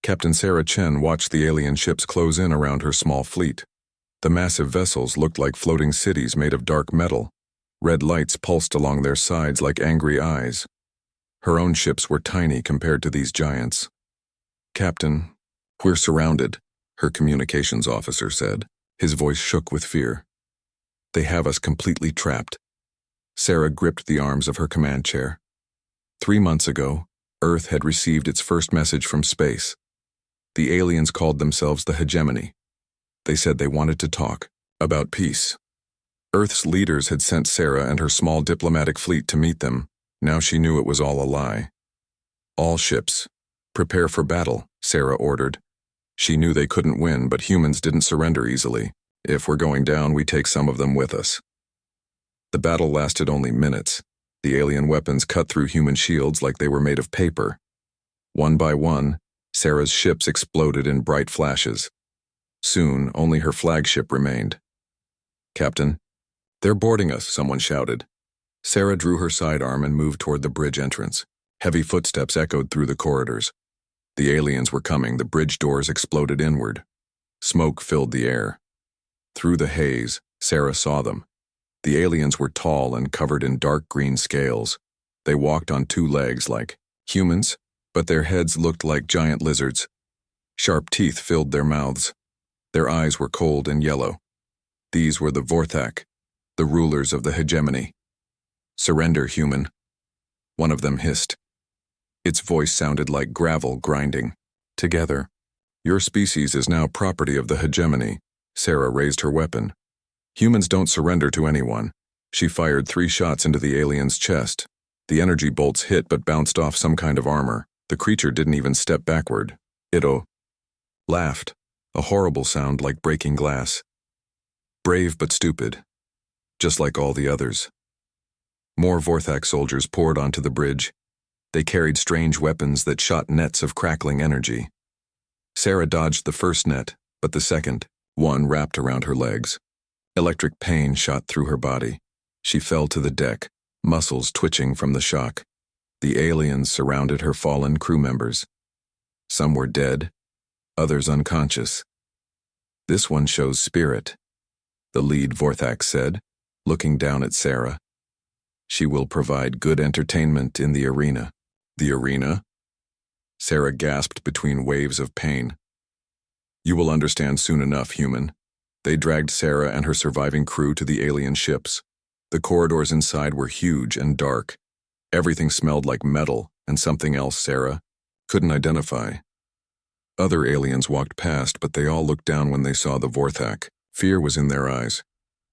Captain Sarah Chen watched the alien ships close in around her small fleet. The massive vessels looked like floating cities made of dark metal. Red lights pulsed along their sides like angry eyes. Her own ships were tiny compared to these giants. "Captain, we're surrounded," her communications officer said. His voice shook with fear. "They have us completely trapped." Sarah gripped the arms of her command chair. 3 months ago, Earth had received its first message from space. The aliens called themselves the Hegemony. They said they wanted to talk about peace. Earth's leaders had sent Sarah and her small diplomatic fleet to meet them. Now she knew it was all a lie. "All ships, prepare for battle," Sarah ordered. She knew they couldn't win, but humans didn't surrender easily. "If we're going down, we take some of them with us." The battle lasted only minutes. The alien weapons cut through human shields like they were made of paper. One by one, Sarah's ships exploded in bright flashes. Soon, only her flagship remained. "Captain, they're boarding us," someone shouted. Sarah drew her sidearm and moved toward the bridge entrance. Heavy footsteps echoed through the corridors. The aliens were coming. The bridge doors exploded inward. Smoke filled the air. Through the haze, Sarah saw them. The aliens were tall and covered in dark green scales. They walked on 2 legs like humans, but their heads looked like giant lizards. Sharp teeth filled their mouths. Their eyes were cold and yellow. These were the Vorthak, the rulers of the Hegemony. "Surrender, human," one of them hissed. Its voice sounded like gravel grinding. "Together. Your species is now property of the Hegemony." Sarah raised her weapon. "Humans don't surrender to anyone." She fired 3 shots into the alien's chest. The energy bolts hit but bounced off some kind of armor. The creature didn't even step backward. It laughed, a horrible sound like breaking glass. Brave but stupid, just like all the others. More Vorthak soldiers poured onto the bridge. They carried strange weapons that shot nets of crackling energy. Sarah dodged the first net, but the second, one wrapped around her legs. Electric pain shot through her body. She fell to the deck, muscles twitching from the shock. The aliens surrounded her fallen crew members. Some were dead, others unconscious. "This one shows spirit," the lead Vorthak said, looking down at Sarah. "She will provide good entertainment in the arena." "The arena?" Sarah gasped between waves of pain. "You will understand soon enough, human." They dragged Sarah and her surviving crew to the alien ships. The corridors inside were huge and dark. Everything smelled like metal and something else Sarah couldn't identify. Other aliens walked past, but they all looked down when they saw the Vorthak. Fear was in their eyes.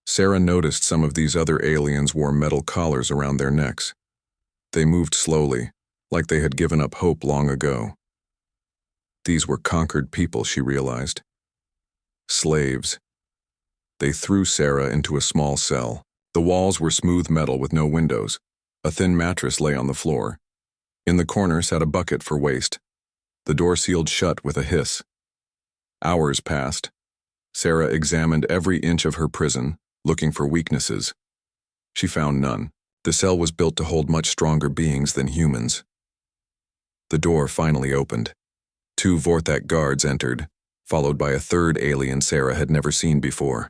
Sarah noticed some of these other aliens wore metal collars around their necks. They moved slowly, like they had given up hope long ago. These were conquered people, she realized. Slaves. They threw Sarah into a small cell. The walls were smooth metal with no windows. A thin mattress lay on the floor. In the corner sat a bucket for waste. The door sealed shut with a hiss. Hours passed. Sarah examined every inch of her prison, looking for weaknesses. She found none. The cell was built to hold much stronger beings than humans. The door finally opened. 2 Vorthak guards entered, followed by a third alien Sarah had never seen before.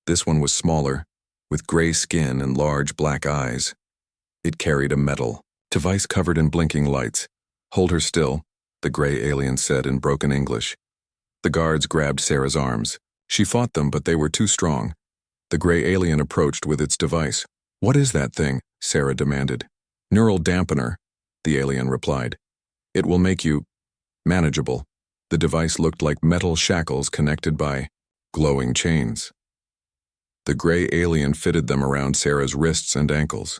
This one was smaller, with gray skin and large black eyes. It carried a metal device covered in blinking lights. "Hold her still," the gray alien said in broken English. The guards grabbed Sarah's arms. She fought them, but they were too strong. The gray alien approached with its device. "What is that thing?" Sarah demanded. "Neural dampener," the alien replied. "It will make you manageable." The device looked like metal shackles connected by glowing chains. The gray alien fitted them around Sarah's wrists and ankles.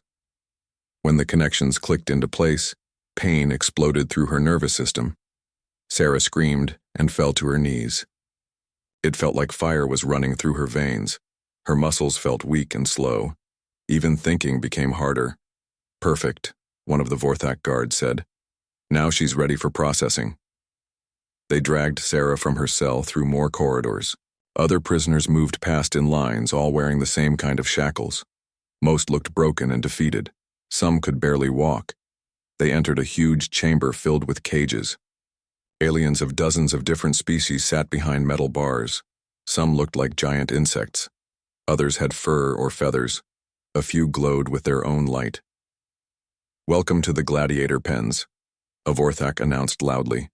When the connections clicked into place, pain exploded through her nervous system. Sarah screamed and fell to her knees. It felt like fire was running through her veins. Her muscles felt weak and slow. Even thinking became harder. "Perfect," one of the Vorthak guards said. "Now she's ready for processing." They dragged Sarah from her cell through more corridors. Other prisoners moved past in lines, all wearing the same kind of shackles. Most looked broken and defeated. Some could barely walk. They entered a huge chamber filled with cages. Aliens of dozens of different species sat behind metal bars. Some looked like giant insects. Others had fur or feathers. A few glowed with their own light. "Welcome to the gladiator pens," a Vorthak announced loudly.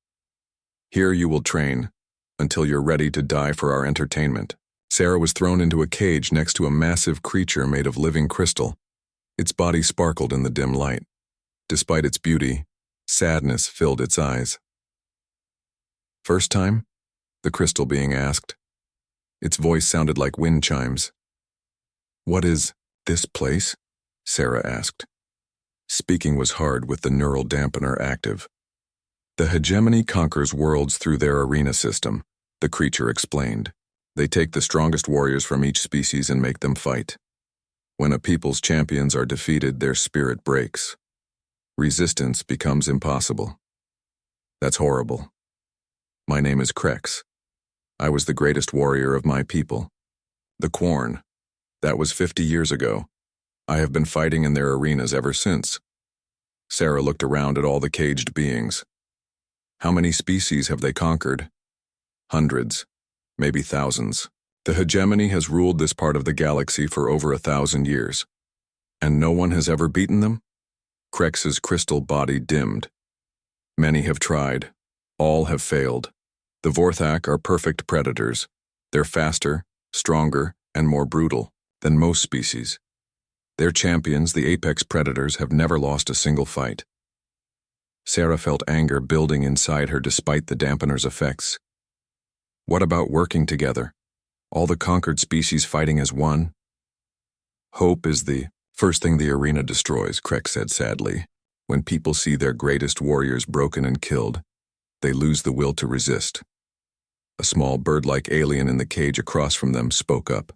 "Here you will train, until you're ready to die for our entertainment." Sarah was thrown into a cage next to a massive creature made of living crystal. Its body sparkled in the dim light. Despite its beauty, sadness filled its eyes. "First time?" the crystal being asked. Its voice sounded like wind chimes. "What is this place?" Sarah asked. Speaking was hard with the neural dampener active. "The hegemony conquers worlds through their arena system," the creature explained. "They take the strongest warriors from each species and make them fight. When a people's champions are defeated, their spirit breaks. Resistance becomes impossible. That's horrible. My name is Krex. I was the greatest warrior of my people. The Quarn. That was 50 years ago. I have been fighting in their arenas ever since." Sarah looked around at all the caged beings. "How many species have they conquered?" "Hundreds, maybe thousands. The hegemony has ruled this part of the galaxy for over 1,000 years. And no one has ever beaten them?" Krex's crystal body dimmed. "Many have tried. All have failed. The Vorthak are perfect predators. They're faster, stronger, and more brutal than most species. Their champions, the apex predators, have never lost a single fight." Sarah felt anger building inside her despite the dampener's effects. "What about working together? All the conquered species fighting as one?" "Hope is the first thing the arena destroys," Krex said sadly. "When people see their greatest warriors broken and killed, they lose the will to resist." A small bird-like alien in the cage across from them spoke up.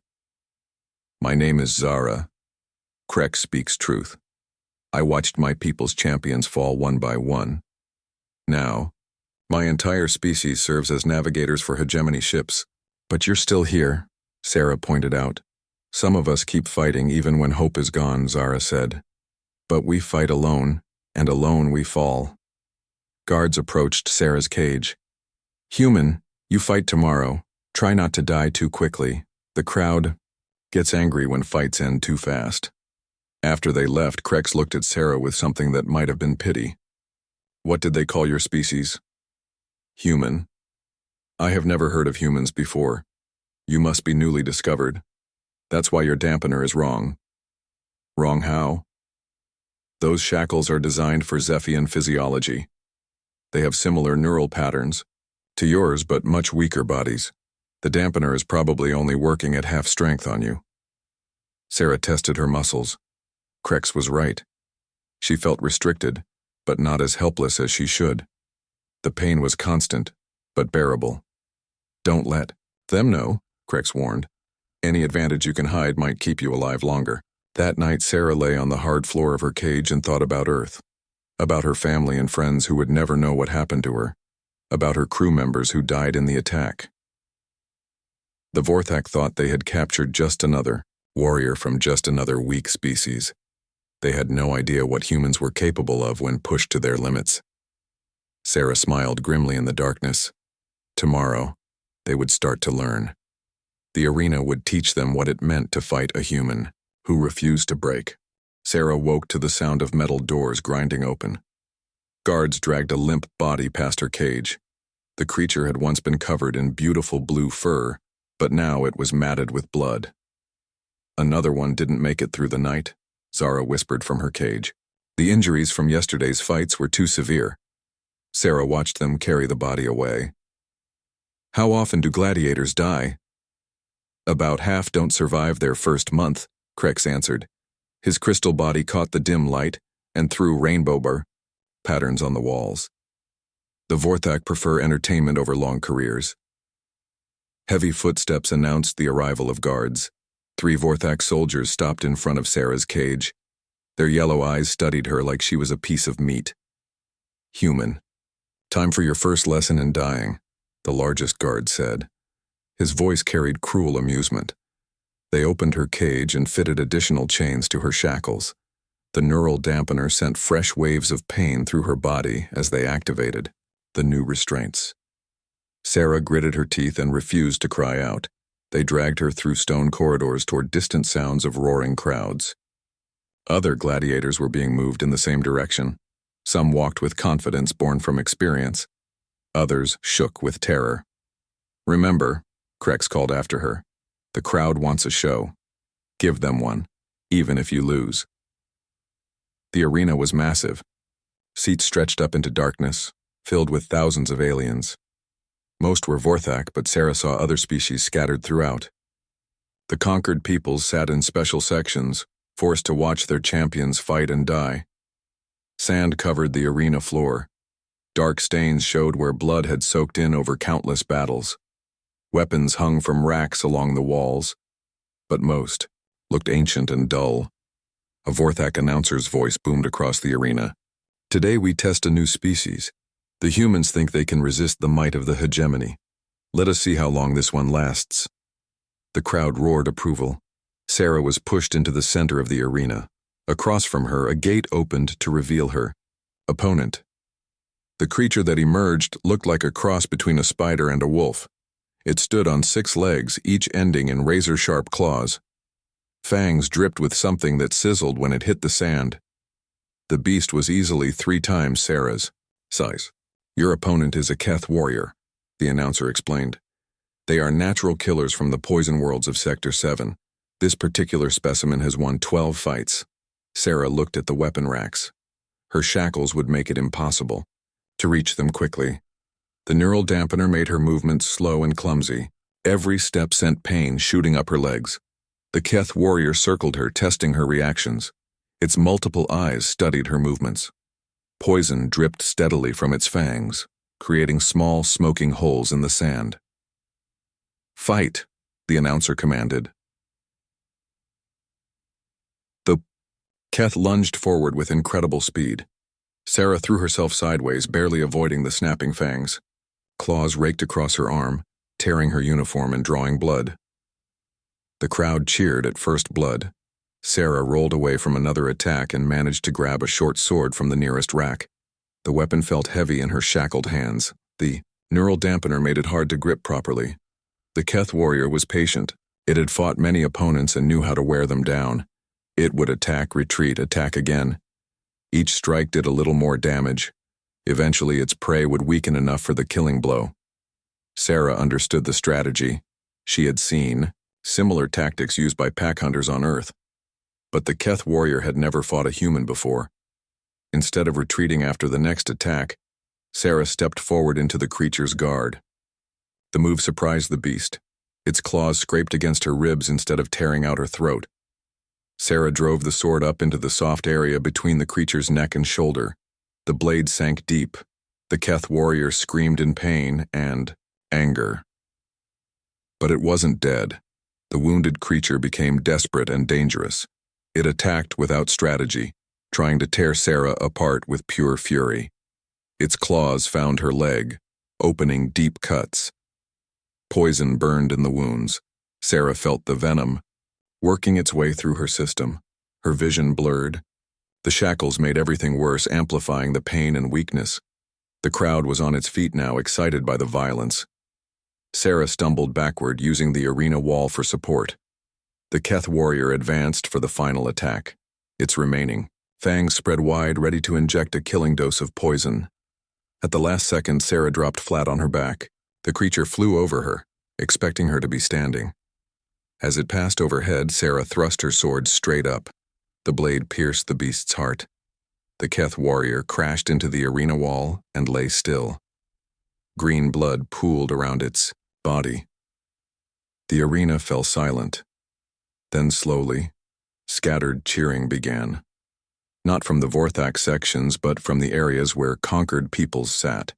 "My name is Zara. Krex speaks truth. I watched my people's champions fall one by one. Now, my entire species serves as navigators for hegemony ships. But you're still here," Sarah pointed out. "Some of us keep fighting even when hope is gone," Zara said. "But we fight alone, and alone we fall." Guards approached Sarah's cage. "Human, you fight tomorrow. Try not to die too quickly. The crowd gets angry when fights end too fast." After they left, Krex looked at Sarah with something that might have been pity. "What did they call your species?" "Human. I have never heard of humans before. You must be newly discovered. That's why your dampener is wrong." "Wrong how?" "Those shackles are designed for Zephian physiology. They have similar neural patterns to yours, but much weaker bodies. The dampener is probably only working at half strength on you." Sarah tested her muscles. Krex was right. She felt restricted, but not as helpless as she should. The pain was constant, but bearable. "Don't let them know," Krex warned. "Any advantage you can hide might keep you alive longer." That night, Sarah lay on the hard floor of her cage and thought about Earth. About her family and friends who would never know what happened to her. About her crew members who died in the attack. The Vorthak thought they had captured just another warrior from just another weak species. They had no idea what humans were capable of when pushed to their limits. Sarah smiled grimly in the darkness. Tomorrow, they would start to learn. The arena would teach them what it meant to fight a human who refused to break. Sarah woke to the sound of metal doors grinding open. Guards dragged a limp body past her cage. The creature had once been covered in beautiful blue fur, but now it was matted with blood. "Another one didn't make it through the night," Zara whispered from her cage. The injuries from yesterday's fights were too severe. Sarah watched them carry the body away. "How often do gladiators die?" "About half don't survive their first month," Krex answered. His crystal body caught the dim light and threw rainbow patterns on the walls. "The Vorthak prefer entertainment over long careers." Heavy footsteps announced the arrival of guards. 3 Vorthak soldiers stopped in front of Sarah's cage. Their yellow eyes studied her like she was a piece of meat. "Human. Time for your first lesson in dying," the largest guard said. His voice carried cruel amusement. They opened her cage and fitted additional chains to her shackles. The neural dampener sent fresh waves of pain through her body as they activated. The new restraints. Sarah gritted her teeth and refused to cry out. They dragged her through stone corridors toward distant sounds of roaring crowds. Other gladiators were being moved in the same direction. Some walked with confidence born from experience. Others shook with terror. "Remember," Krex called after her, "the crowd wants a show. Give them one, even if you lose." The arena was massive. Seats stretched up into darkness, filled with thousands of aliens. Most were Vorthak, but Sarah saw other species scattered throughout. The conquered peoples sat in special sections, forced to watch their champions fight and die. Sand covered the arena floor. Dark stains showed where blood had soaked in over countless battles. Weapons hung from racks along the walls, but most looked ancient and dull. A Vorthak announcer's voice boomed across the arena. "Today we test a new species. The humans think they can resist the might of the hegemony. Let us see how long this one lasts." The crowd roared approval. Sarah was pushed into the center of the arena. Across from her, a gate opened to reveal her opponent. The creature that emerged looked like a cross between a spider and a wolf. It stood on 6 legs, each ending in razor-sharp claws. Fangs dripped with something that sizzled when it hit the sand. The beast was easily 3 times Sarah's size. "Your opponent is a Keth warrior," the announcer explained. "They are natural killers from the poison worlds of Sector 7. This particular specimen has won 12 fights." Sarah looked at the weapon racks. Her shackles would make it impossible to reach them quickly. The neural dampener made her movements slow and clumsy. Every step sent pain shooting up her legs. The Keth warrior circled her, testing her reactions. Its multiple eyes studied her movements. Poison dripped steadily from its fangs, creating small, smoking holes in the sand. "Fight," the announcer commanded. The Keth lunged forward with incredible speed. Sarah threw herself sideways, barely avoiding the snapping fangs. Claws raked across her arm, tearing her uniform and drawing blood. The crowd cheered at first blood. Sarah rolled away from another attack and managed to grab a short sword from the nearest rack. The weapon felt heavy in her shackled hands. The neural dampener made it hard to grip properly. The Keth warrior was patient. It had fought many opponents and knew how to wear them down. It would attack, retreat, attack again. Each strike did a little more damage. Eventually its prey would weaken enough for the killing blow. Sarah understood the strategy. She had seen similar tactics used by pack hunters on Earth. But the Keth warrior had never fought a human before. Instead of retreating after the next attack, Sarah stepped forward into the creature's guard. The move surprised the beast. Its claws scraped against her ribs instead of tearing out her throat. Sarah drove the sword up into the soft area between the creature's neck and shoulder. The blade sank deep. The Keth warrior screamed in pain and anger. But it wasn't dead. The wounded creature became desperate and dangerous. It attacked without strategy, trying to tear Sarah apart with pure fury. Its claws found her leg, opening deep cuts. Poison burned in the wounds. Sarah felt the venom working its way through her system. Her vision blurred. The shackles made everything worse, amplifying the pain and weakness. The crowd was on its feet now, excited by the violence. Sarah stumbled backward, using the arena wall for support. The Keth warrior advanced for the final attack. Its remaining fangs spread wide, ready to inject a killing dose of poison. At the last second, Sarah dropped flat on her back. The creature flew over her, expecting her to be standing. As it passed overhead, Sarah thrust her sword straight up. The blade pierced the beast's heart. The Keth warrior crashed into the arena wall and lay still. Green blood pooled around its body. The arena fell silent. Then slowly, scattered cheering began. Not from the Vorthak sections, but from the areas where conquered peoples sat.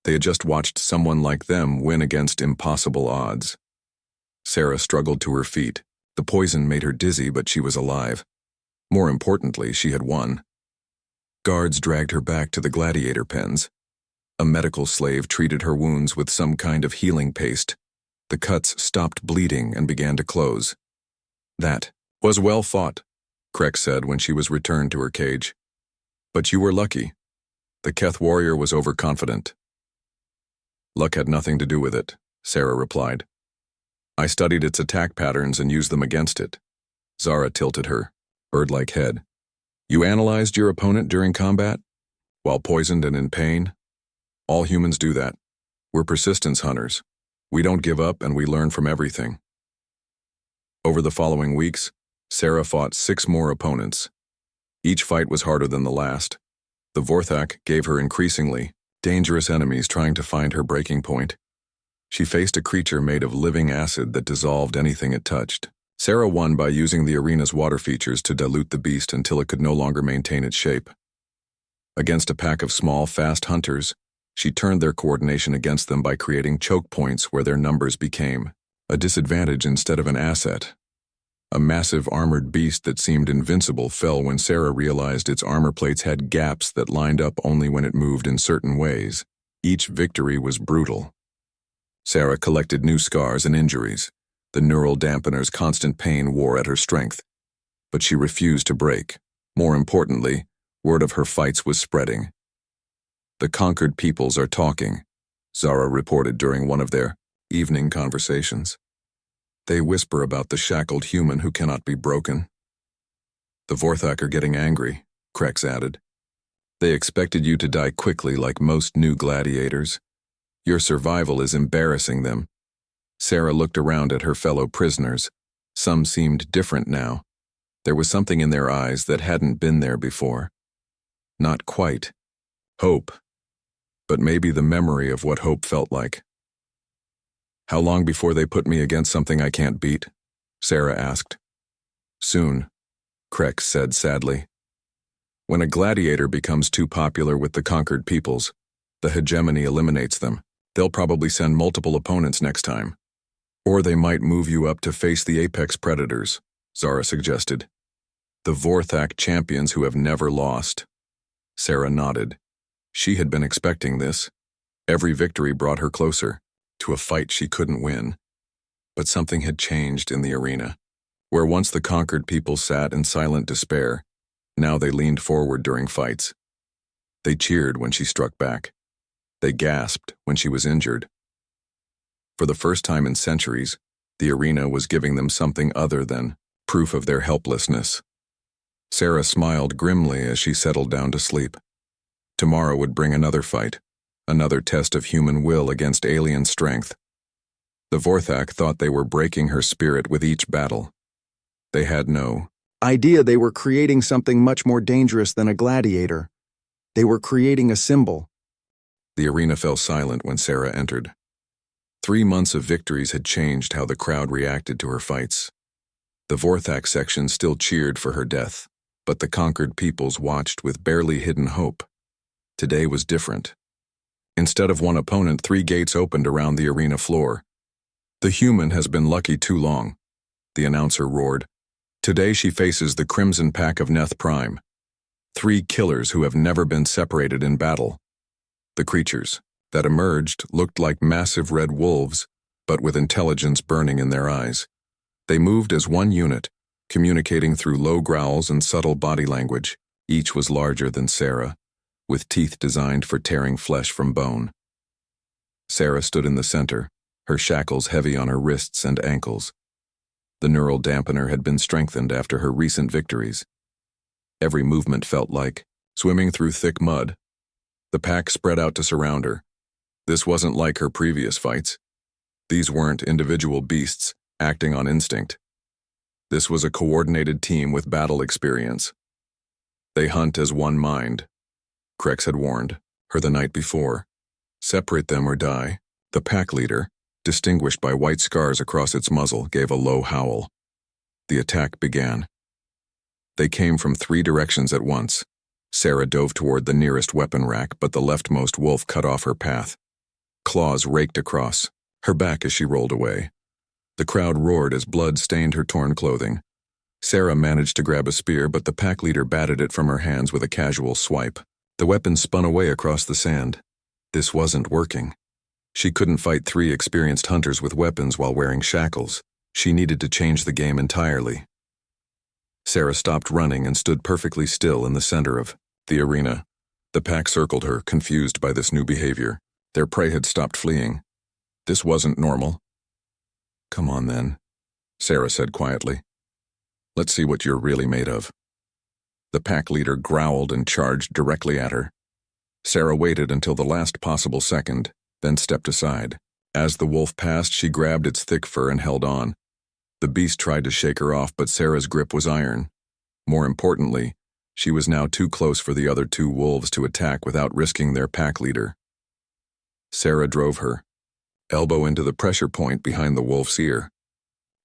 They had just watched someone like them win against impossible odds. Sarah struggled to her feet. The poison made her dizzy, but she was alive. More importantly, she had won. Guards dragged her back to the gladiator pens. A medical slave treated her wounds with some kind of healing paste. The cuts stopped bleeding and began to close. "That was well fought," Krex said when she was returned to her cage. "But you were lucky." The Keth warrior was overconfident. Luck had nothing to do with it, Sarah replied. I studied its attack patterns and used them against it. Zara tilted her bird-like head. You analyzed your opponent during combat? While poisoned and in pain? All humans do that. We're persistence hunters. We don't give up and we learn from everything. Over the following weeks, Sarah fought 6 more opponents. Each fight was harder than the last. The Vorthak gave her increasingly dangerous enemies trying to find her breaking point. She faced a creature made of living acid that dissolved anything it touched. Sarah won by using the arena's water features to dilute the beast until it could no longer maintain its shape. Against a pack of small, fast hunters, she turned their coordination against them by creating choke points where their numbers became a disadvantage instead of an asset. A massive armored beast that seemed invincible fell when Sarah realized its armor plates had gaps that lined up only when it moved in certain ways. Each victory was brutal. Sarah collected new scars and injuries. The neural dampener's constant pain wore at her strength. But she refused to break. More importantly, word of her fights was spreading. The conquered peoples are talking, Zara reported during one of their evening conversations. They whisper about the shackled human who cannot be broken. The Vorthak are getting angry, Krex added. They expected you to die quickly like most new gladiators. Your survival is embarrassing them. Sarah looked around at her fellow prisoners. Some seemed different now. There was something in their eyes that hadn't been there before. Not quite. Hope. But maybe the memory of what hope felt like. How long before they put me against something I can't beat? Sarah asked. Soon, Krex said sadly. When a gladiator becomes too popular with the conquered peoples, the hegemony eliminates them. They'll probably send multiple opponents next time. Or they might move you up to face the apex predators, Zara suggested. The Vorthak champions who have never lost. Sarah nodded. She had been expecting this. Every victory brought her closer to a fight she couldn't win. But something had changed in the arena. Where once the conquered people sat in silent despair, now they leaned forward during fights. They cheered when she struck back. They gasped when she was injured. For the first time in centuries, the arena was giving them something other than proof of their helplessness. Sarah smiled grimly as she settled down to sleep. Tomorrow would bring another fight, another test of human will against alien strength. The Vorthak thought they were breaking her spirit with each battle. They had no idea they were creating something much more dangerous than a gladiator. They were creating a symbol. The arena fell silent when Sarah entered. 3 months of victories had changed how the crowd reacted to her fights. The Vorthak section still cheered for her death, but the conquered peoples watched with barely hidden hope. Today was different. Instead of one opponent, 3 gates opened around the arena floor. The human has been lucky too long, the announcer roared. Today she faces the Crimson Pack of Neth Prime. 3 killers who have never been separated in battle. The creatures that emerged looked like massive red wolves, but with intelligence burning in their eyes. They moved as one unit, communicating through low growls and subtle body language. Each was larger than Sarah, with teeth designed for tearing flesh from bone. Sarah stood in the center, her shackles heavy on her wrists and ankles. The neural dampener had been strengthened after her recent victories. Every movement felt like swimming through thick mud. The pack spread out to surround her. This wasn't like her previous fights. These weren't individual beasts acting on instinct. This was a coordinated team with battle experience. They hunt as one mind, Krex had warned her the night before. Separate them or die. The pack leader, distinguished by white scars across its muzzle, gave a low howl. The attack began. They came from 3 directions at once. Sarah dove toward the nearest weapon rack, but the leftmost wolf cut off her path. Claws raked across her back as she rolled away. The crowd roared as blood stained her torn clothing. Sarah managed to grab a spear, but the pack leader batted it from her hands with a casual swipe. The weapon spun away across the sand. This wasn't working. She couldn't fight 3 experienced hunters with weapons while wearing shackles. She needed to change the game entirely. Sarah stopped running and stood perfectly still in the center of the arena. The pack circled her, confused by this new behavior. Their prey had stopped fleeing. This wasn't normal. "Come on, then," Sarah said quietly. "Let's see what you're really made of." The pack leader growled and charged directly at her. Sarah waited until the last possible second, then stepped aside. As the wolf passed, she grabbed its thick fur and held on. The beast tried to shake her off, but Sarah's grip was iron. More importantly, she was now too close for the other two wolves to attack without risking their pack leader. Sarah drove her elbow into the pressure point behind the wolf's ear.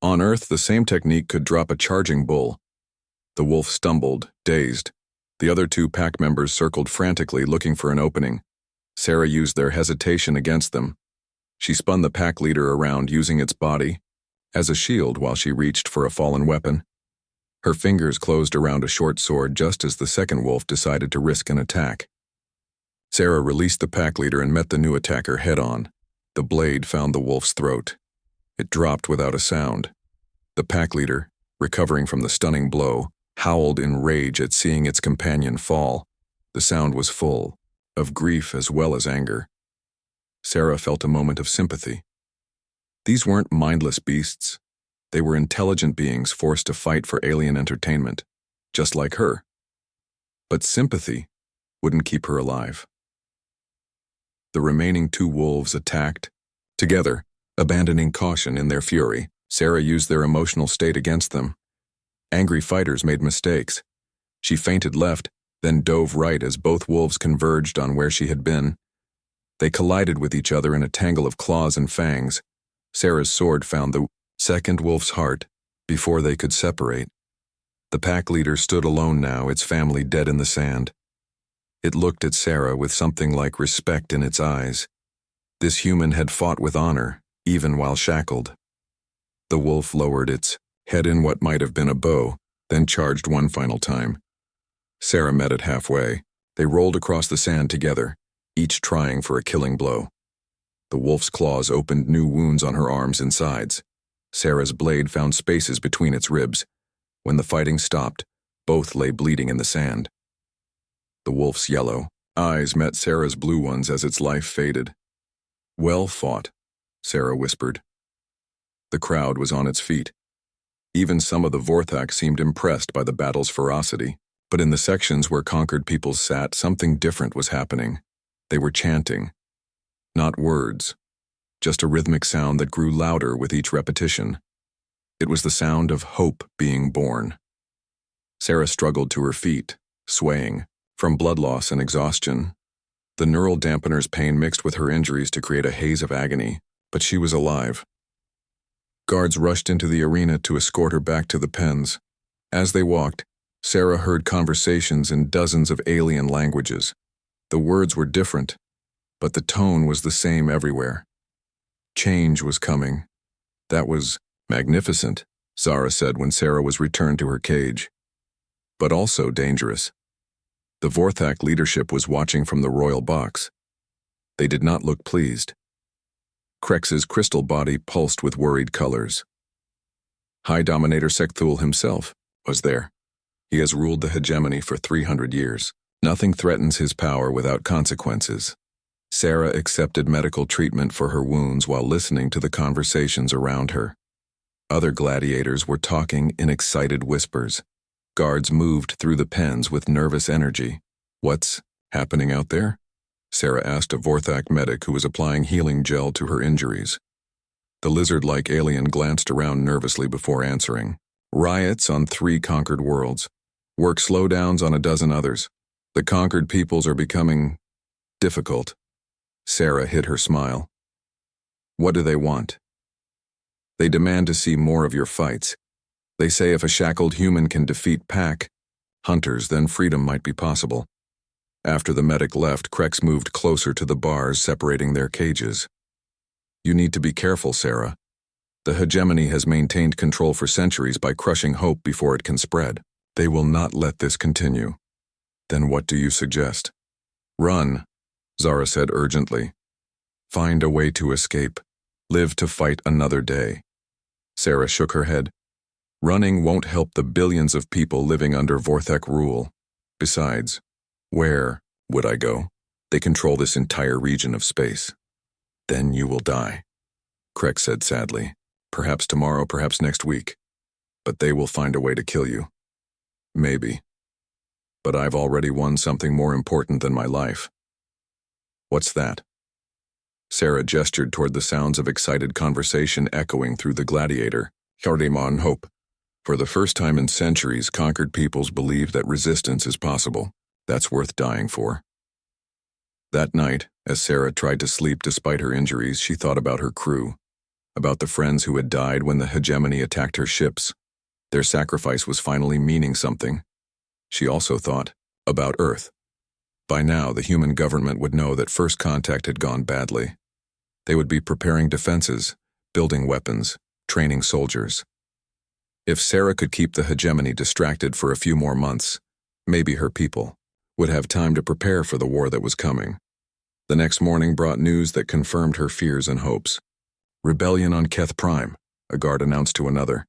On Earth, the same technique could drop a charging bull. The wolf stumbled, dazed. The other two pack members circled frantically, looking for an opening. Sarah used their hesitation against them. She spun the pack leader around, using its body as a shield while she reached for a fallen weapon. Her fingers closed around a short sword just as the second wolf decided to risk an attack. Sarah released the pack leader and met the new attacker head-on. The blade found the wolf's throat. It dropped without a sound. The pack leader, recovering from the stunning blow, howled in rage at seeing its companion fall. The sound was full of grief as well as anger. Sarah felt a moment of sympathy. These weren't mindless beasts. They were intelligent beings forced to fight for alien entertainment, just like her. But sympathy wouldn't keep her alive. The remaining two wolves attacked. Together, abandoning caution in their fury, Sarah used their emotional state against them. Angry fighters made mistakes. She feinted left, then dove right as both wolves converged on where she had been. They collided with each other in a tangle of claws and fangs. Sarah's sword found the second wolf's heart before they could separate. The pack leader stood alone now, its family dead in the sand. It looked at Sarah with something like respect in its eyes. This human had fought with honor, even while shackled. The wolf lowered its head in what might have been a bow, then charged one final time. Sarah met it halfway. They rolled across the sand together, each trying for a killing blow. The wolf's claws opened new wounds on her arms and sides. Sarah's blade found spaces between its ribs. When the fighting stopped, both lay bleeding in the sand. The wolf's yellow eyes met Sarah's blue ones as its life faded. "Well fought," Sarah whispered. The crowd was on its feet. Even some of the Vorthak seemed impressed by the battle's ferocity. But in the sections where conquered peoples sat, something different was happening. They were chanting. Not words, just a rhythmic sound that grew louder with each repetition. It was the sound of hope being born. Sarah struggled to her feet, swaying, from blood loss and exhaustion. The neural dampener's pain mixed with her injuries to create a haze of agony, but she was alive. Guards rushed into the arena to escort her back to the pens. As they walked, Sarah heard conversations in dozens of alien languages. The words were different, but the tone was the same everywhere. Change was coming. That was magnificent, Zara said when Sarah was returned to her cage. But also dangerous. The Vorthak leadership was watching from the royal box. They did not look pleased. Krex's crystal body pulsed with worried colors. High Dominator Sekthul himself was there. He has ruled the hegemony for 300 years. Nothing threatens his power without consequences. Sarah accepted medical treatment for her wounds while listening to the conversations around her. Other gladiators were talking in excited whispers. Guards moved through the pens with nervous energy. "What's happening out there?" Sarah asked a Vorthak medic who was applying healing gel to her injuries. The lizard-like alien glanced around nervously before answering. "Riots on 3 conquered worlds. Work slowdowns on a dozen others. The conquered peoples are becoming difficult." Sarah hid her smile. "What do they want?" "They demand to see more of your fights. They say if a shackled human can defeat pack hunters, then freedom might be possible." After the medic left, Krex moved closer to the bars separating their cages. "You need to be careful, Sarah. The hegemony has maintained control for centuries by crushing hope before it can spread. They will not let this continue." "Then what do you suggest?" "Run," Zara said urgently. "Find a way to escape. Live to fight another day." Sarah shook her head. "Running won't help the billions of people living under Vorthak rule. Besides, where would I go? They control this entire region of space. Then you will die, Krek said sadly. Perhaps tomorrow, perhaps next week. But they will find a way to kill you. Maybe. But I've already won something more important than my life. What's that? Sarah gestured toward the sounds of excited conversation echoing through the gladiator. Hardimon hope. For the first time in centuries, conquered peoples believe that resistance is possible. That's worth dying for. That night, as Sarah tried to sleep despite her injuries, she thought about her crew, about the friends who had died when the hegemony attacked her ships. Their sacrifice was finally meaning something. She also thought about Earth. By now, the human government would know that first contact had gone badly. They would be preparing defenses, building weapons, training soldiers. If Sarah could keep the hegemony distracted for a few more months, maybe her people would have time to prepare for the war that was coming. The next morning brought news that confirmed her fears and hopes. Rebellion on Keth Prime, a guard announced to another.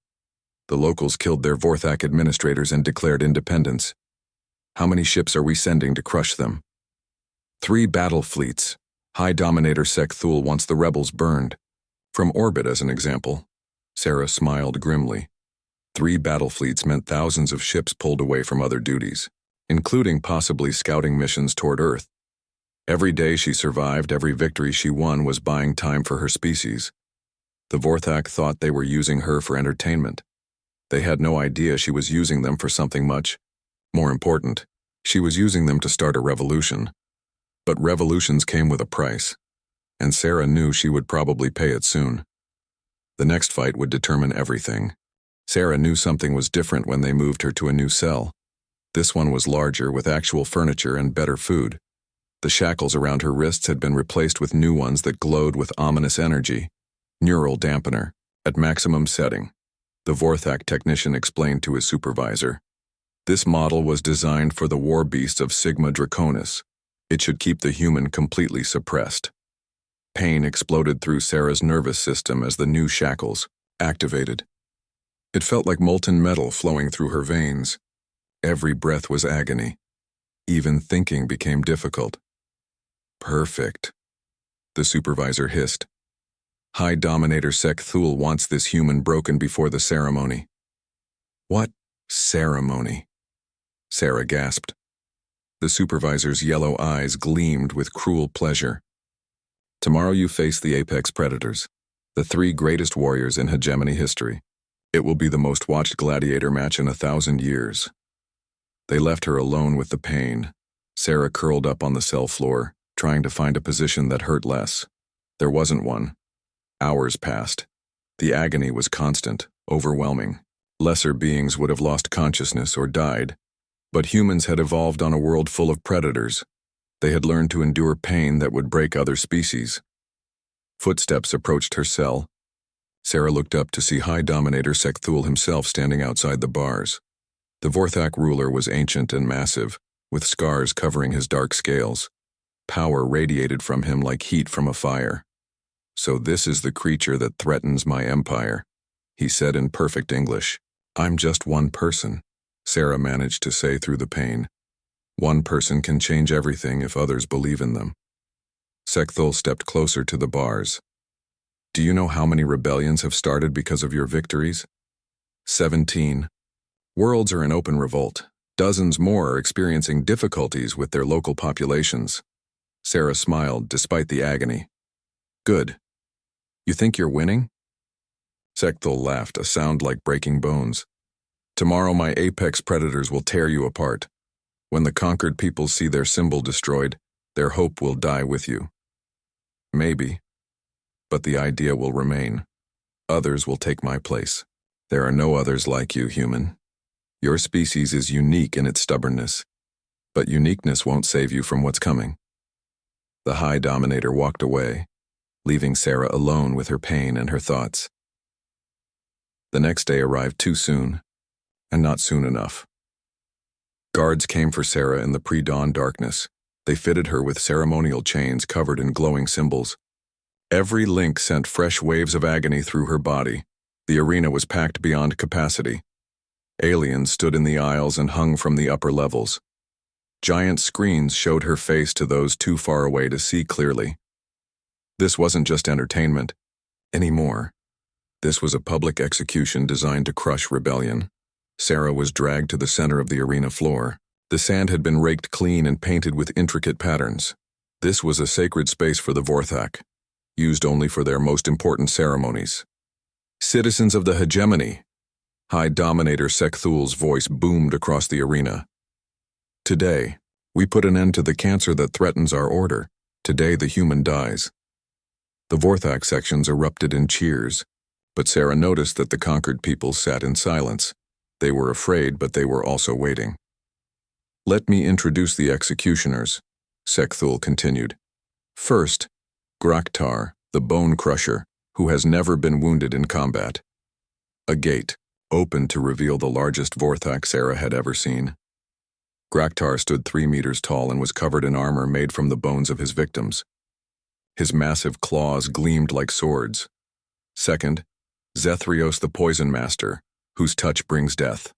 The locals killed their Vorthak administrators and declared independence. How many ships are we sending to crush them? 3 battle fleets. High Dominator Sek Thul wants the rebels burned. From orbit, as an example. Sarah smiled grimly. 3 battle fleets meant thousands of ships pulled away from other duties, including possibly scouting missions toward Earth. Every day she survived, every victory she won was buying time for her species. The Vorthak thought they were using her for entertainment. They had no idea she was using them for something much more important. She was using them to start a revolution. But revolutions came with a price, and Sarah knew she would probably pay it soon. The next fight would determine everything. Sarah knew something was different when they moved her to a new cell. This one was larger, with actual furniture and better food. The shackles around her wrists had been replaced with new ones that glowed with ominous energy. Neural dampener, at maximum setting. The Vorthak technician explained to his supervisor. This model was designed for the war beast of Sigma Draconis. It should keep the human completely suppressed. Pain exploded through Sarah's nervous system as the new shackles activated. It felt like molten metal flowing through her veins. Every breath was agony. Even thinking became difficult. Perfect, the supervisor hissed. High Dominator Sek Thul wants this human broken before the ceremony. What ceremony? Sarah gasped. The supervisor's yellow eyes gleamed with cruel pleasure. Tomorrow you face the apex predators, the 3 greatest warriors in hegemony history. It will be the most watched gladiator match in 1,000 years. They left her alone with the pain. Sarah curled up on the cell floor, trying to find a position that hurt less. There wasn't one. Hours passed. The agony was constant, overwhelming. Lesser beings would have lost consciousness or died. But humans had evolved on a world full of predators. They had learned to endure pain that would break other species. Footsteps approached her cell. Sarah looked up to see High Dominator Sek Thul himself standing outside the bars. The Vorthak ruler was ancient and massive, with scars covering his dark scales. Power radiated from him like heat from a fire. So this is the creature that threatens my empire, he said in perfect English. I'm just one person, Sarah managed to say through the pain. One person can change everything if others believe in them. Sek Thul stepped closer to the bars. Do you know how many rebellions have started because of your victories? 17. Worlds are in open revolt. Dozens more are experiencing difficulties with their local populations. Sarah smiled despite the agony. Good. You think you're winning? Sek Thul laughed, a sound like breaking bones. Tomorrow my apex predators will tear you apart. When the conquered peoples see their symbol destroyed, their hope will die with you. Maybe. But the idea will remain. Others will take my place. There are no others like you, human. Your species is unique in its stubbornness, but uniqueness won't save you from what's coming. The High Dominator walked away, leaving Sarah alone with her pain and her thoughts. The next day arrived too soon, and not soon enough. Guards came for Sarah in the pre-dawn darkness. They fitted her with ceremonial chains covered in glowing symbols. Every link sent fresh waves of agony through her body. The arena was packed beyond capacity. Aliens stood in the aisles and hung from the upper levels. Giant screens showed her face to those too far away to see clearly. This wasn't just entertainment anymore. This was a public execution designed to crush rebellion. Sarah was dragged to the center of the arena floor. The sand had been raked clean and painted with intricate patterns. This was a sacred space for the Vorthak, used only for their most important ceremonies. Citizens of the hegemony, High Dominator Sekthul's voice boomed across the arena. Today, we put an end to the cancer that threatens our order. Today the human dies. The Vorthak sections erupted in cheers, but Sarah noticed that the conquered people sat in silence. They were afraid, but they were also waiting. Let me introduce the executioners, Sekthul continued. First, Graktar, the Bone Crusher, who has never been wounded in combat. A gate opened to reveal the largest Vorthak Sarah had ever seen. Graktar stood 3 meters tall and was covered in armor made from the bones of his victims. His massive claws gleamed like swords. Second, Zethrios the Poison Master, whose touch brings death.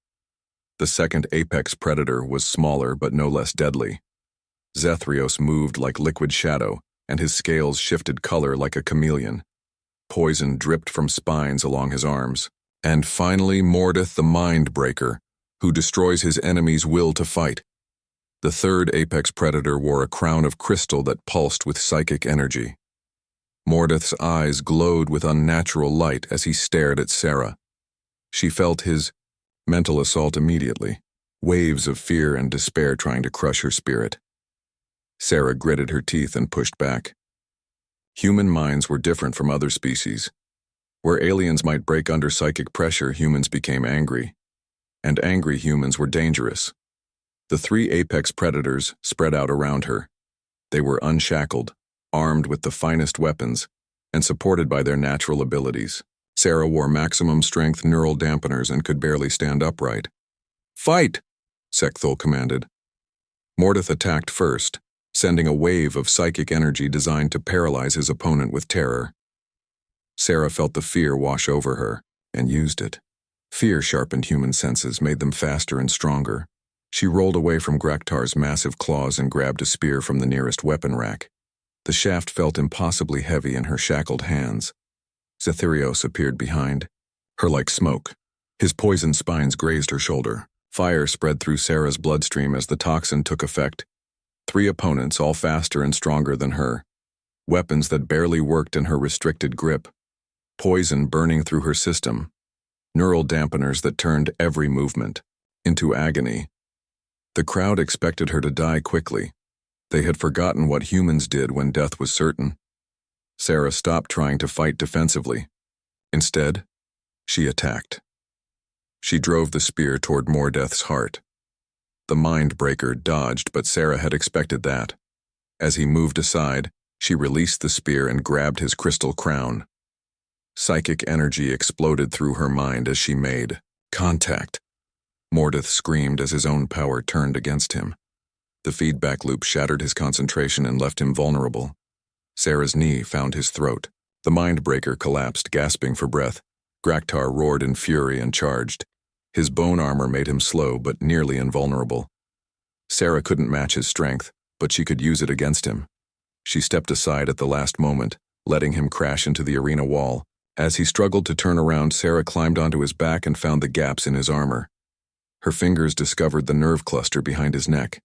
The second apex predator was smaller but no less deadly. Zethrios moved like liquid shadow, and his scales shifted color like a chameleon. Poison dripped from spines along his arms. And finally, Mordeth the Mind Breaker, who destroys his enemy's will to fight. The third apex predator wore a crown of crystal that pulsed with psychic energy. Mordeth's eyes glowed with unnatural light as he stared at Sarah. She felt his mental assault immediately, waves of fear and despair trying to crush her spirit. Sarah gritted her teeth and pushed back. Human minds were different from other species. Where aliens might break under psychic pressure, humans became angry. And angry humans were dangerous. The 3 apex predators spread out around her. They were unshackled, armed with the finest weapons, and supported by their natural abilities. Sarah wore maximum strength neural dampeners and could barely stand upright. Fight! Sekthul commanded. Mordeth attacked first, sending a wave of psychic energy designed to paralyze his opponent with terror. Sarah felt the fear wash over her, and used it. Fear sharpened human senses, made them faster and stronger. She rolled away from Graktar's massive claws and grabbed a spear from the nearest weapon rack. The shaft felt impossibly heavy in her shackled hands. Zethrios appeared behind, her like smoke. His poison spines grazed her shoulder. Fire spread through Sarah's bloodstream as the toxin took effect. 3 opponents, all faster and stronger than her. Weapons that barely worked in her restricted grip. Poison burning through her system. Neural dampeners that turned every movement into agony. The crowd expected her to die quickly. They had forgotten what humans did when death was certain. Sarah stopped trying to fight defensively. Instead, she attacked. She drove the spear toward Mordeth's heart. The Mind Breaker dodged, but Sarah had expected that. As he moved aside, she released the spear and grabbed his crystal crown. Psychic energy exploded through her mind as she made contact. Mordeth screamed as his own power turned against him. The feedback loop shattered his concentration and left him vulnerable. Sarah's knee found his throat. The Mind Breaker collapsed, gasping for breath. Graktar roared in fury and charged. His bone armor made him slow but nearly invulnerable. Sarah couldn't match his strength, but she could use it against him. She stepped aside at the last moment, letting him crash into the arena wall. As he struggled to turn around, Sarah climbed onto his back and found the gaps in his armor. Her fingers discovered the nerve cluster behind his neck.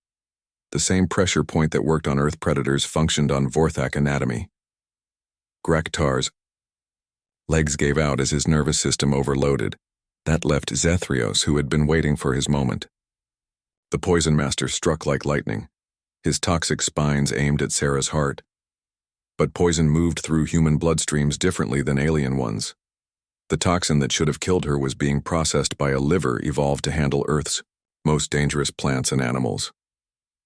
The same pressure point that worked on Earth predators functioned on Vorthak anatomy. Graktar's legs gave out as his nervous system overloaded. That left Zethrios, who had been waiting for his moment. The Poison Master struck like lightning, his toxic spines aimed at Sarah's heart. But poison moved through human bloodstreams differently than alien ones. The toxin that should have killed her was being processed by a liver evolved to handle Earth's most dangerous plants and animals.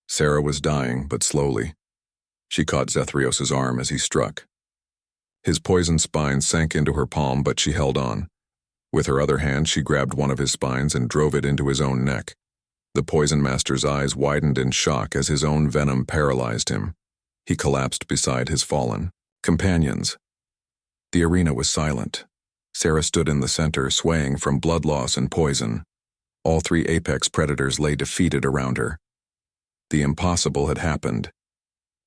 Sarah was dying, but slowly. She caught Zethrios' arm as he struck. His poison spine sank into her palm, but she held on. With her other hand, she grabbed one of his spines and drove it into his own neck. The Poison Master's eyes widened in shock as his own venom paralyzed him. He collapsed beside his fallen companions. The arena was silent. Sarah stood in the center, swaying from blood loss and poison. All 3 apex predators lay defeated around her. The impossible had happened.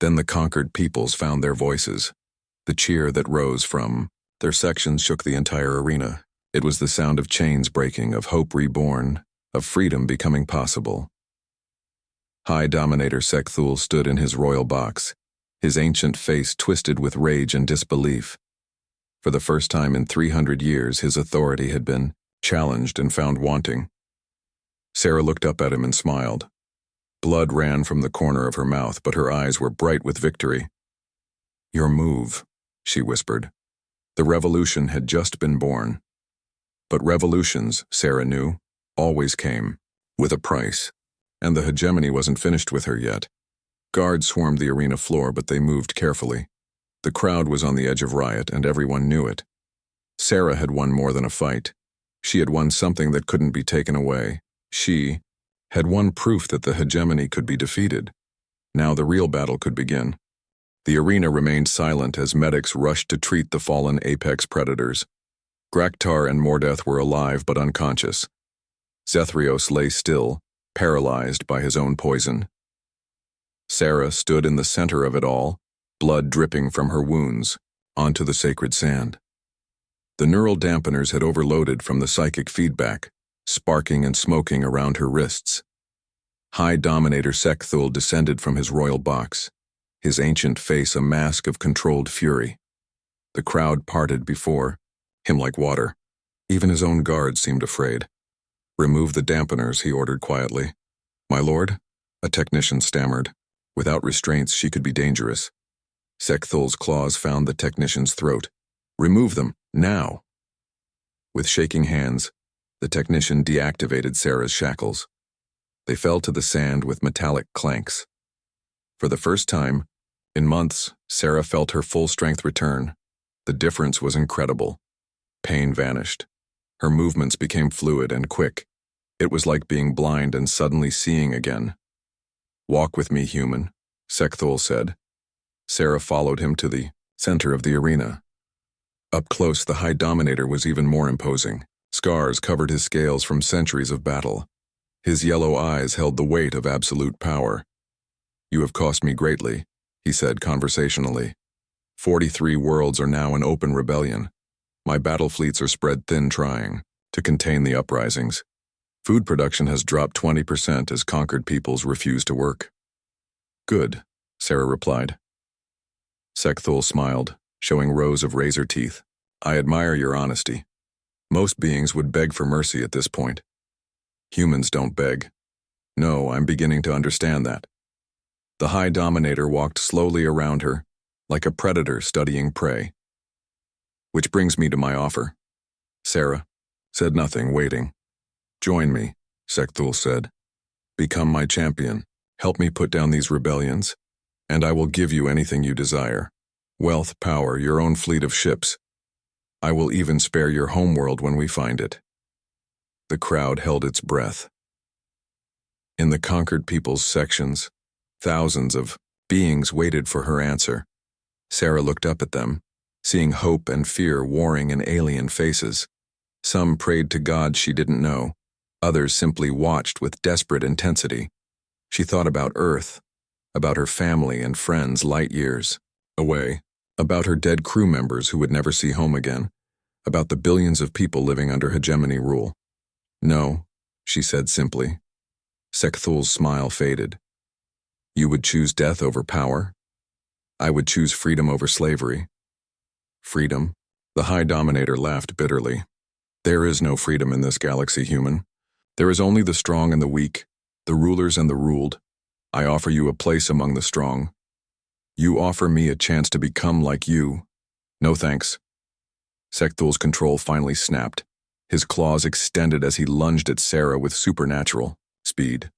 Then the conquered peoples found their voices. The cheer that rose from their sections shook the entire arena. It was the sound of chains breaking, of hope reborn, of freedom becoming possible. High Dominator Sekthul stood in his royal box, his ancient face twisted with rage and disbelief. For the first time in 300 years, his authority had been challenged and found wanting. Sarah looked up at him and smiled. Blood ran from the corner of her mouth, but her eyes were bright with victory. "Your move," she whispered. The revolution had just been born. But revolutions, Sarah knew, always came with a price, and the hegemony wasn't finished with her yet. Guards swarmed the arena floor, but they moved carefully. The crowd was on the edge of riot, and everyone knew it. Sarah had won more than a fight. She had won something that couldn't be taken away. She had won proof that the hegemony could be defeated. Now the real battle could begin. The arena remained silent as medics rushed to treat the fallen apex predators. Graktar and Mordeth were alive but unconscious. Zethrios lay still, paralyzed by his own poison. Sarah stood in the center of it all, blood dripping from her wounds, onto the sacred sand. The neural dampeners had overloaded from the psychic feedback, sparking and smoking around her wrists. High Dominator Sekthul descended from his royal box, his ancient face a mask of controlled fury. The crowd parted before him like water. Even his own guards seemed afraid. "Remove the dampeners," he ordered quietly. "My lord?" A technician stammered. Without restraints, she could be dangerous. Sekthul's claws found the technician's throat. "Remove them, now!" With shaking hands, the technician deactivated Sarah's shackles. They fell to the sand with metallic clanks. For the first time in months, Sarah felt her full strength return. The difference was incredible. Pain vanished. Her movements became fluid and quick. It was like being blind and suddenly seeing again. "Walk with me, human," Sekthul said. Sarah followed him to the center of the arena. Up close, the High Dominator was even more imposing. Scars covered his scales from centuries of battle. His yellow eyes held the weight of absolute power. "You have cost me greatly," he said conversationally. 43 worlds are now in open rebellion. My battle fleets are spread thin trying to contain the uprisings. Food production has dropped 20% as conquered peoples refuse to work. "Good," Sarah replied. Sekthul smiled, showing rows of razor teeth. "I admire your honesty. Most beings would beg for mercy at this point. Humans don't beg. No, I'm beginning to understand that." The High Dominator walked slowly around her, like a predator studying prey. "Which brings me to my offer." Sarah said nothing, waiting. "Join me," Sekthul said. "Become my champion. Help me put down these rebellions, and I will give you anything you desire. Wealth, power, your own fleet of ships. I will even spare your homeworld when we find it." The crowd held its breath. In the conquered people's sections, thousands of beings waited for her answer. Sarah looked up at them, seeing hope and fear warring in alien faces. Some prayed to gods she didn't know. Others simply watched with desperate intensity. She thought about Earth, about her family and friends light years away, about her dead crew members who would never see home again, about the billions of people living under hegemony rule. "No," she said simply. Sekthul's smile faded. "You would choose death over power? I would choose freedom over slavery." "Freedom?" The High Dominator laughed bitterly. "There is no freedom in this galaxy, human. There is only the strong and the weak, the rulers and the ruled. I offer you a place among the strong. You offer me a chance to become like you. No thanks." Sekthul's control finally snapped. His claws extended as he lunged at Sarah with supernatural speed.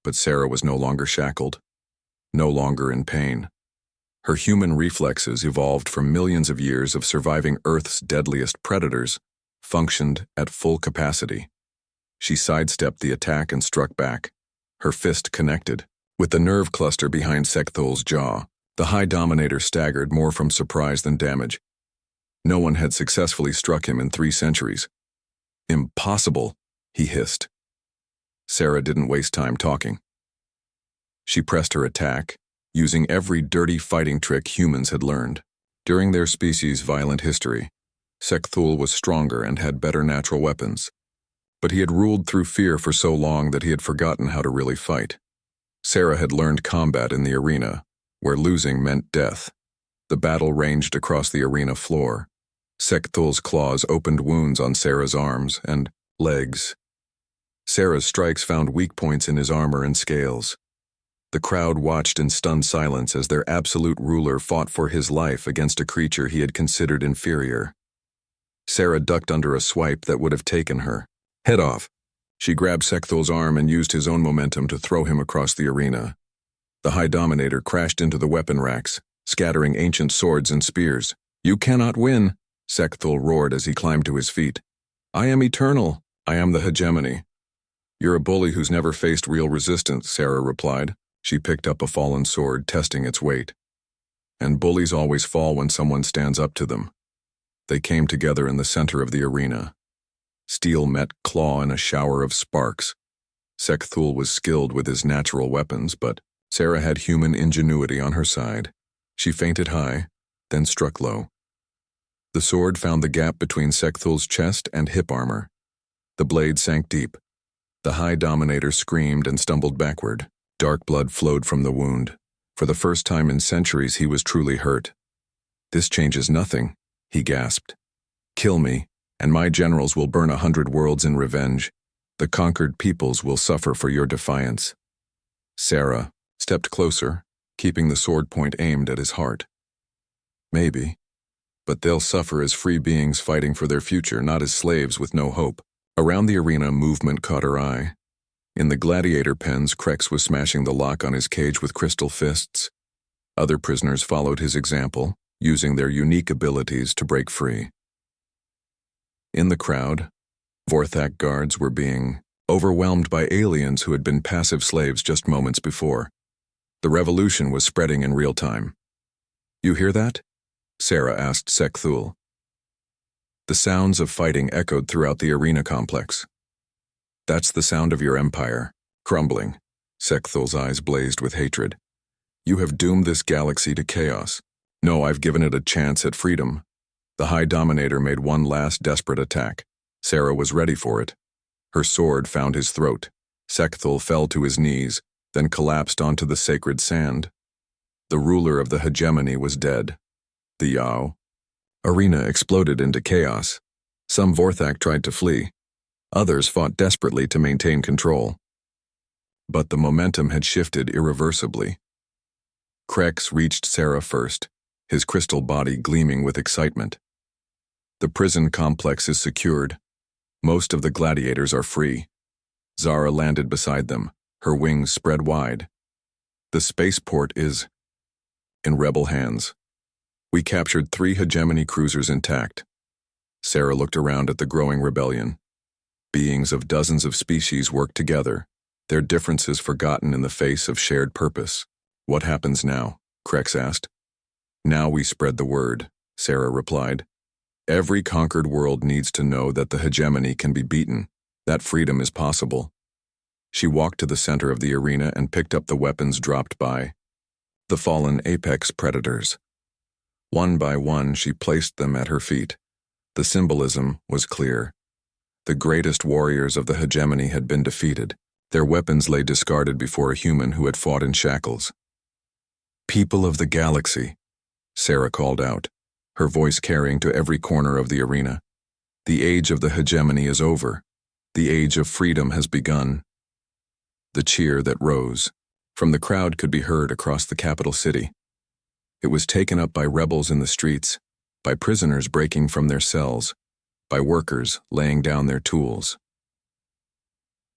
But Sarah was no longer shackled, no longer in pain. Her human reflexes, evolved from millions of years of surviving Earth's deadliest predators, functioned at full capacity. She sidestepped the attack and struck back, her fist connected with the nerve cluster behind Sekthul's jaw. The High Dominator staggered more from surprise than damage. No one had successfully struck him in 3 centuries. "Impossible," he hissed. Sarah didn't waste time talking. She pressed her attack, using every dirty fighting trick humans had learned. During their species' violent history, Sekthul was stronger and had better natural weapons. But he had ruled through fear for so long that he had forgotten how to really fight. Sarah had learned combat in the arena, where losing meant death. The battle ranged across the arena floor. Sekthul's claws opened wounds on Sarah's arms and legs. Sarah's strikes found weak points in his armor and scales. The crowd watched in stunned silence as their absolute ruler fought for his life against a creature he had considered inferior. Sarah ducked under a swipe that would have taken her head off. She grabbed Sekthul's arm and used his own momentum to throw him across the arena. The High Dominator crashed into the weapon racks, scattering ancient swords and spears. "You cannot win," Sekthul roared as he climbed to his feet. "I am eternal. I am the hegemony." "You're a bully who's never faced real resistance," Sarah replied. She picked up a fallen sword, testing its weight. And bullies always fall when someone stands up to them. They came together in the center of the arena. Steel met claw in a shower of sparks. Sekthul was skilled with his natural weapons, but Sarah had human ingenuity on her side. She feinted high, then struck low. The sword found the gap between Sekthul's chest and hip armor. The blade sank deep. The High Dominator screamed and stumbled backward. Dark blood flowed from the wound. For the first time in centuries, he was truly hurt. "This changes nothing," he gasped. "Kill me, and my generals will burn 100 worlds in revenge. The conquered peoples will suffer for your defiance." Sarah stepped closer, keeping the sword point aimed at his heart. "Maybe, but they'll suffer as free beings fighting for their future, not as slaves with no hope." Around the arena, movement caught her eye. In the gladiator pens, Krex was smashing the lock on his cage with crystal fists. Other prisoners followed his example, using their unique abilities to break free. In the crowd, Vorthak guards were being overwhelmed by aliens who had been passive slaves just moments before. The revolution was spreading in real time. "You hear that?" Sarah asked Sekthul. The sounds of fighting echoed throughout the arena complex. "That's the sound of your empire, crumbling." Sekthul's eyes blazed with hatred. "You have doomed this galaxy to chaos. No, I've given it a chance at freedom." The High Dominator made one last desperate attack. Sarah was ready for it. Her sword found his throat. Sekthul fell to his knees, then collapsed onto the sacred sand. The ruler of the hegemony was dead. The Yao arena exploded into chaos. Some Vorthak tried to flee. Others fought desperately to maintain control. But the momentum had shifted irreversibly. Krex reached Sarah first, his crystal body gleaming with excitement. "The prison complex is secured. Most of the gladiators are free." Zara landed beside them, her wings spread wide. "The spaceport is in rebel hands. We captured 3 hegemony cruisers intact." Sarah looked around at the growing rebellion. Beings of dozens of species worked together, their differences forgotten in the face of shared purpose. "What happens now?" Krex asked. "Now we spread the word," Sarah replied. "Every conquered world needs to know that the hegemony can be beaten, that freedom is possible." She walked to the center of the arena and picked up the weapons dropped by the fallen apex predators. One by one, she placed them at her feet. The symbolism was clear. The greatest warriors of the hegemony had been defeated. Their weapons lay discarded before a human who had fought in shackles. "People of the galaxy," Sarah called out, her voice carrying to every corner of the arena. "The age of the hegemony is over. The age of freedom has begun." The cheer that rose from the crowd could be heard across the capital city. It was taken up by rebels in the streets, by prisoners breaking from their cells, by workers laying down their tools.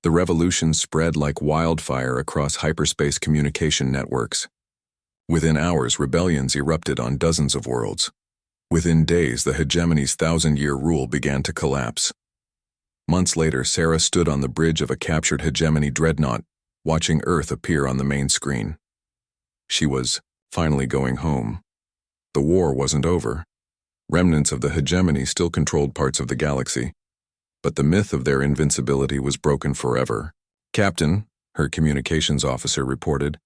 The revolution spread like wildfire across hyperspace communication networks. Within hours, rebellions erupted on dozens of worlds. Within days, the hegemony's 1,000-year rule began to collapse. Months later, Sarah stood on the bridge of a captured hegemony dreadnought, watching Earth appear on the main screen. She was finally going home. The war wasn't over. Remnants of the hegemony still controlled parts of the galaxy, but the myth of their invincibility was broken forever. "Captain," her communications officer reported,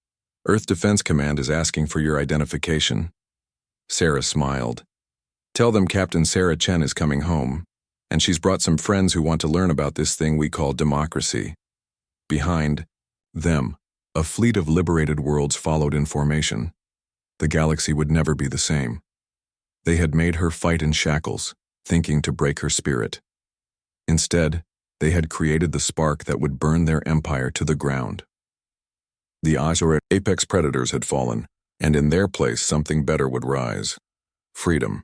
"Earth Defense Command is asking for your identification." Sarah smiled. Tell them Captain Sarah Chen is coming home, and she's brought some friends who want to learn about this thing we call democracy. Behind them, a fleet of liberated worlds followed in formation. The galaxy would never be the same. They had made her fight in shackles, thinking to break her spirit. Instead, they had created the spark that would burn their empire to the ground. The Azure apex predators had fallen, and in their place something better would rise. Freedom.